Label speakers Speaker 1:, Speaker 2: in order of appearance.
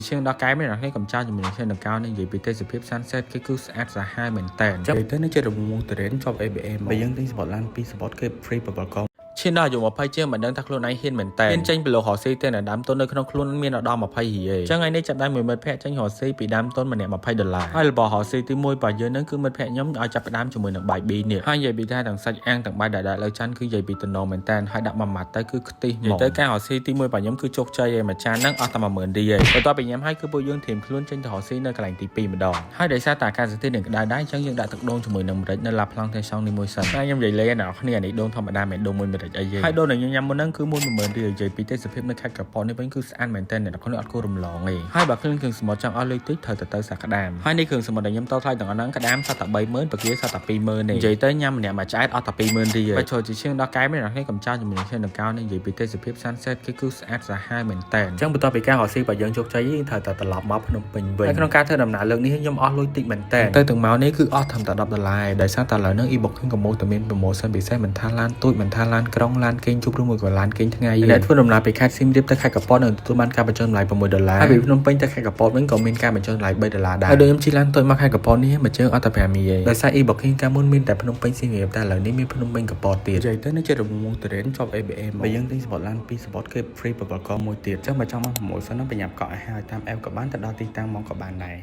Speaker 1: Trên đó cái mới là cái cầm trao cho mình trên đường cao nên gì bị tê sụp sunset cái cứ ad ra hai mình tèn
Speaker 2: chấp tới nó chơi được một từ đến cho ABM bây giờ tính support lan pi support cái free bật con
Speaker 1: ឈានដល់អាយុ20ជាងមិនដឹងថាខ្លួនឯងហ៊ានមែនតើហ៊ានចេញពីលោករស់ស៊ីទេនៅដើមទុននៅក្នុងខ្លួនមានដល់20រៀលអញ្ចឹងថ្ងៃនេះចាប់ដើមមួយមិត្តភ័ក្តិចេញរស់ស៊ីពីដើមទុនម្នាក់$20ហើយរបស់រស់ស៊ីទី1របស់យើងនឹងគឺមិត្តភ័ក្តិខ្ញុំឲ្យចាប់ដើមជាមួយនឹងបាយ B នេះហើយនិយាយពីថាទាំងសាច់អាំងទាំងបាយដែលលើចានគឺនិយាយពីតំណងមែនតើហើយដាក់មួយម៉ាត់ទៅគឺខ្ទិះមកទៅការរស់ស៊ីទី1របស់ខ្ញុំគឺជោគជ័យឯមួយចានហ្នឹងអស់តែ10000រៀលបន្ទាប់ពីញ៉ាំហើយគឺពួកយើងធៀមខ្លួនចេញទៅរស់ស៊ីនៅកន្លែងទី2ម្ដងហើយដោយសារតែអាកាសធាតុនឹងក្តៅដែរអញ្ចឹងយើងដាក់ទឹកដូងជាមួយនឹងម្រេចនៅឡាប្លង់ទេសងនេះមួយសិនហើយខ្ញុំនិយាយលេងអ្នកគ្នានេះដូងធម្មតាមិនដូងមួយម្រេចអីទេហើយដូងដែលខ្ញុំញ៉ាំមុនហ្នឹងគឺ10000រៀលនិយាយពីទេសភាពនៅខេត្តកប៉ោនេះវិញគឺស្អាតមែនតើអ្នកនរអត់គួររំលងទេហើយបើគ្រឿងសមុទ្រចង់អស់លុយតិចត្រូវទៅសាក្តាមហើយនេះគ្រឿងសមុទ្រដែលខ្ញុំតថ្លៃទាំងអស់ហ្នឹងក្តាមសតតែ30000បកាសតតែ20000ទេនិយាយទៅញ៉ាំម្នាក់មួយឆ្អែតអស់តែ20000រៀលបើចូលជាជាងដល់កែមានអ្នកនេះកំចាស់ជាមួយនឹងនឹងកោនេះនិយាយពីទេសភាព sunset គឺស្អាតសាហាវមែនតើអញ្ចឹងបន្ទាប់ពីការរស់ស៊ីបើយើងជោគជ័យត្រូវតែត្រឡប់មកភ្នំពេញវិញហើយក្នុងការធ្វើដំណើរលើកនេះខ្ញុំអស់លុយតិចមែនតើទៅទាំងមកនេះគឺអស់ត្រឹមតែ$10ដោយសារតែឥឡូវហ្នឹង e-booking កំពុងតែមាន promotion ពិសេសមិនថាឡានទូចមិនថាឡានក្រុងឡានគេងជប់ឬមួយក៏ឡានគេងថ្ងៃអ្នកធ្វើដំណើរពីខេត្តសៀមរាបទៅខេត្តកប៉ោនឹងទទួលបានការបញ្ចុះតម្លៃ$6ហើយពីភ្នំពេញទៅខេត្តកប៉ោវិញក៏មានការបញ្ចុះតម្លៃ$3ដែរហើយដូចខ្ញុំជិះឡានតូចមកខេត្តកប៉ោនេះមួយជើងអត់តែ5រៀលដោយសារ e-booking កាលមុនមានតែភ្នំពេញសៀមរាបតែឥឡូវនេះមានភ្នំពេញកប៉ោទៀតនិយាយទៅនេះជារង្វង់ទៅរៀនជាប់ ABM បើយើងទិញ support ឡាន2 support គឺ free បបកមួយទៀតអញ្ចឹងបើចង់មក promotion ហ្នឹងប្រញាប់កក់ឲ្យហើយតាម app ក៏បានទៅដល់ទីតាំងមកក៏បានដែរ